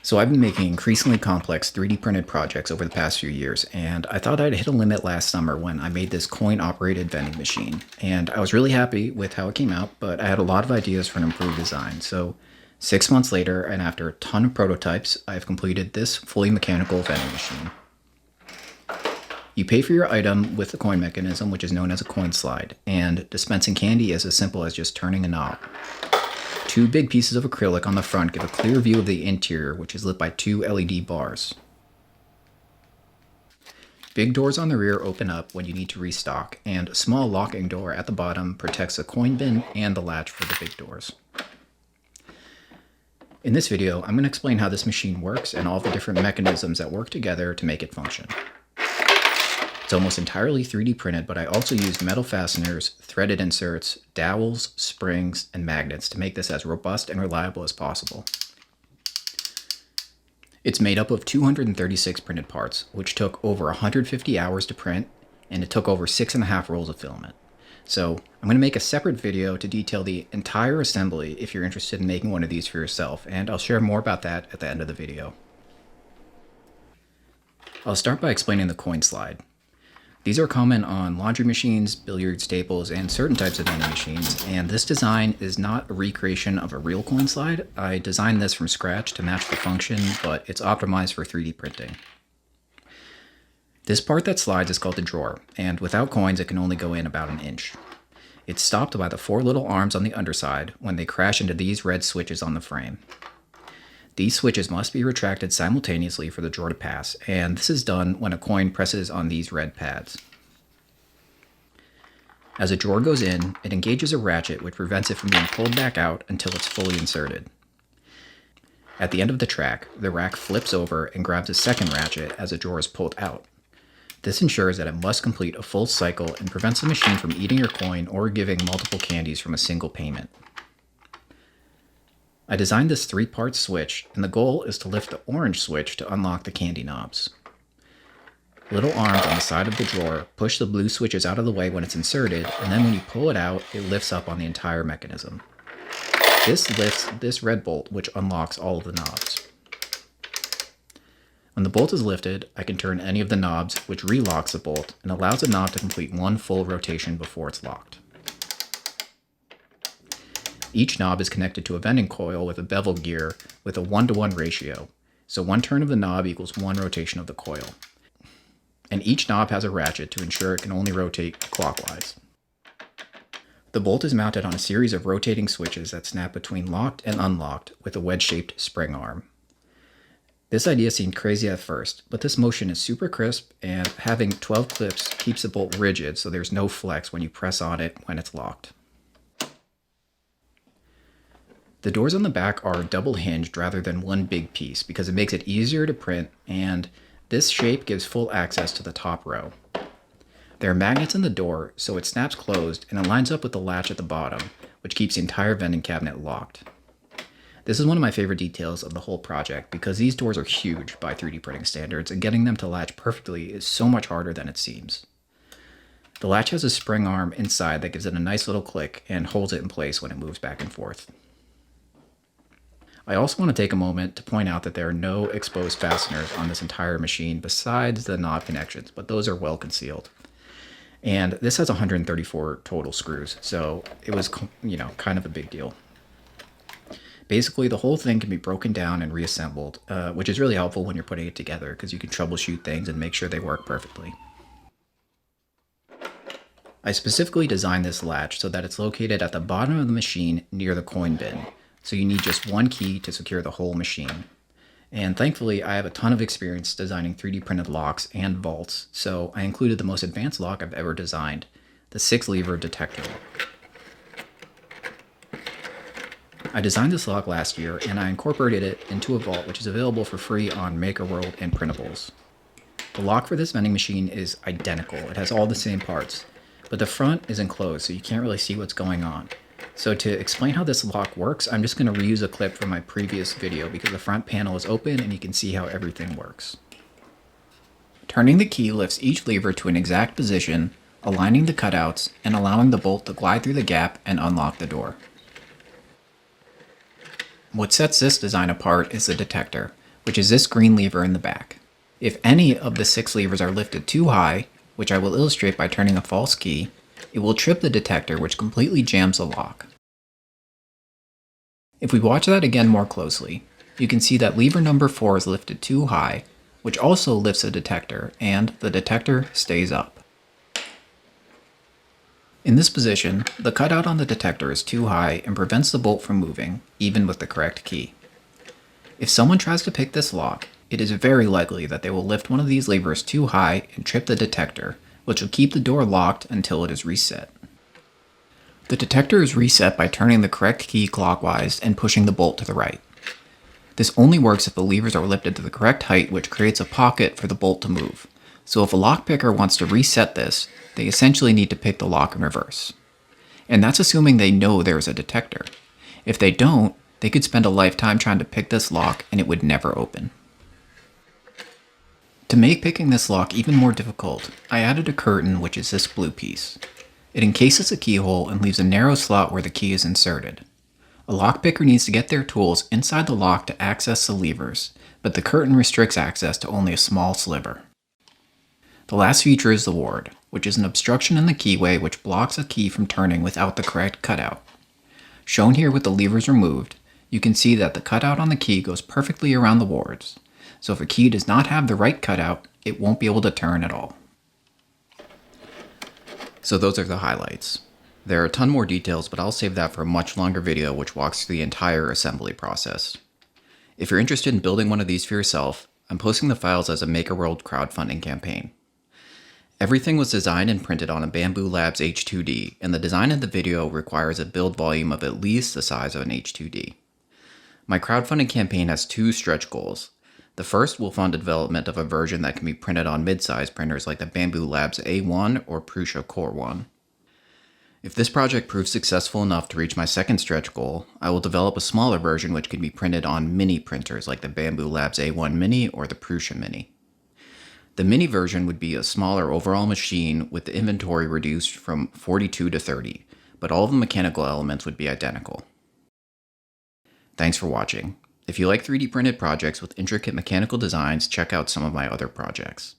So I've been making increasingly complex 3D printed projects over the past few years, and I thought I'd hit a limit last summer when I made this coin-operated vending machine. And I was really happy with how it came out, but I had a lot of ideas for an improved design. So 6 months later, and after a ton of prototypes, I've completed this fully mechanical vending machine. You pay for your item with the coin mechanism, which is known as a coin slide, and dispensing candy is as simple as just turning a knob. Two big pieces of acrylic on the front give a clear view of the interior, which is lit by two LED bars. Big doors on the rear open up when you need to restock, and a small locking door at the bottom protects the coin bin and the latch for the big doors. In this video, I'm going to explain how this machine works and all the different mechanisms that work together to make it function. It's almost entirely 3D printed, but I also used metal fasteners, threaded inserts, dowels, springs, and magnets to make this as robust and reliable as possible. It's made up of 236 printed parts, which took over 150 hours to print, and it took over 6.5 rolls of filament. So I'm going to make a separate video to detail the entire assembly if you're interested in making one of these for yourself, and I'll share more about that at the end of the video. I'll start by explaining the coin slide. These are common on laundry machines, billiard tables, and certain types of vending machines, and this design is not a recreation of a real coin slide. I designed this from scratch to match the function, but it's optimized for 3D printing. This part that slides is called the drawer, and without coins it can only go in about 1 inch. It's stopped by the 4 little arms on the underside when they crash into these red switches on the frame. These switches must be retracted simultaneously for the drawer to pass, and this is done when a coin presses on these red pads. As a drawer goes in, it engages a ratchet which prevents it from being pulled back out until it's fully inserted. At the end of the track, the rack flips over and grabs a second ratchet as the drawer is pulled out. This ensures that it must complete a full cycle and prevents the machine from eating your coin or giving multiple candies from a single payment. I designed this 3-part switch, and the goal is to lift the orange switch to unlock the candy knobs. Little arms on the side of the drawer push the blue switches out of the way when it's inserted, and then when you pull it out, it lifts up on the entire mechanism. This lifts this red bolt, which unlocks all of the knobs. When the bolt is lifted, I can turn any of the knobs, which relocks the bolt and allows the knob to complete 1 full rotation before it's locked. Each knob is connected to a vending coil with a bevel gear with a 1-to-1 ratio, so 1 turn of the knob equals 1 rotation of the coil. And each knob has a ratchet to ensure it can only rotate clockwise. The bolt is mounted on a series of rotating switches that snap between locked and unlocked with a wedge-shaped spring arm. This idea seemed crazy at first, but this motion is super crisp, and having 12 clips keeps the bolt rigid so there's no flex when you press on it when it's locked. The doors on the back are double hinged rather than one big piece because it makes it easier to print, and this shape gives full access to the top row. There are magnets in the door, so it snaps closed and it lines up with the latch at the bottom, which keeps the entire vending cabinet locked. This is one of my favorite details of the whole project because these doors are huge by 3D printing standards, and getting them to latch perfectly is so much harder than it seems. The latch has a spring arm inside that gives it a nice little click and holds it in place when it moves back and forth. I also want to take a moment to point out that there are no exposed fasteners on this entire machine besides the knob connections, but those are well concealed. And this has 134 total screws, so it was, kind of a big deal. Basically, the whole thing can be broken down and reassembled, which is really helpful when you're putting it together because you can troubleshoot things and make sure they work perfectly. I specifically designed this latch so that it's located at the bottom of the machine near the coin bin. So you need just 1 key to secure the whole machine. And thankfully, I have a ton of experience designing 3D printed locks and vaults, so I included the most advanced lock I've ever designed, the 6-lever detector lock. I designed this lock last year, and I incorporated it into a vault which is available for free on MakerWorld and Printables. The lock for this vending machine is identical. It has all the same parts, but the front is enclosed, so you can't really see what's going on. So to explain how this lock works, I'm just going to reuse a clip from my previous video because the front panel is open and you can see how everything works. Turning the key lifts each lever to an exact position, aligning the cutouts, and allowing the bolt to glide through the gap and unlock the door. What sets this design apart is the detector, which is this green lever in the back. If any of the 6 levers are lifted too high, which I will illustrate by turning a false key, it will trip the detector, which completely jams the lock. If we watch that again more closely, you can see that lever number 4 is lifted too high, which also lifts the detector, and the detector stays up. In this position, the cutout on the detector is too high and prevents the bolt from moving, even with the correct key. If someone tries to pick this lock, it is very likely that they will lift one of these levers too high and trip the detector, which will keep the door locked until it is reset. The detector is reset by turning the correct key clockwise and pushing the bolt to the right. This only works if the levers are lifted to the correct height, which creates a pocket for the bolt to move. So if a lockpicker wants to reset this, they essentially need to pick the lock in reverse. And that's assuming they know there is a detector. If they don't, they could spend a lifetime trying to pick this lock and it would never open. To make picking this lock even more difficult, I added a curtain, which is this blue piece. It encases a keyhole and leaves a narrow slot where the key is inserted. A lockpicker needs to get their tools inside the lock to access the levers, but the curtain restricts access to only a small sliver. The last feature is the ward, which is an obstruction in the keyway which blocks a key from turning without the correct cutout. Shown here with the levers removed, you can see that the cutout on the key goes perfectly around the wards, so if a key does not have the right cutout, it won't be able to turn at all. So those are the highlights. There are a ton more details, but I'll save that for a much longer video which walks through the entire assembly process. If you're interested in building one of these for yourself, I'm posting the files as a MakerWorld crowdfunding campaign. Everything was designed and printed on a Bamboo Labs H2D, and the design of the video requires a build volume of at least the size of an H2D. My crowdfunding campaign has 2 stretch goals. The first will fund the development of a version that can be printed on mid-size printers like the Bamboo Labs A1 or Prusa Core 1. If this project proves successful enough to reach my second stretch goal, I will develop a smaller version which can be printed on mini printers like the Bamboo Labs A1 Mini or the Prusa Mini. The mini version would be a smaller overall machine with the inventory reduced from 42 to 30, but all of the mechanical elements would be identical. Thanks for watching. If you like 3D printed projects with intricate mechanical designs, check out some of my other projects.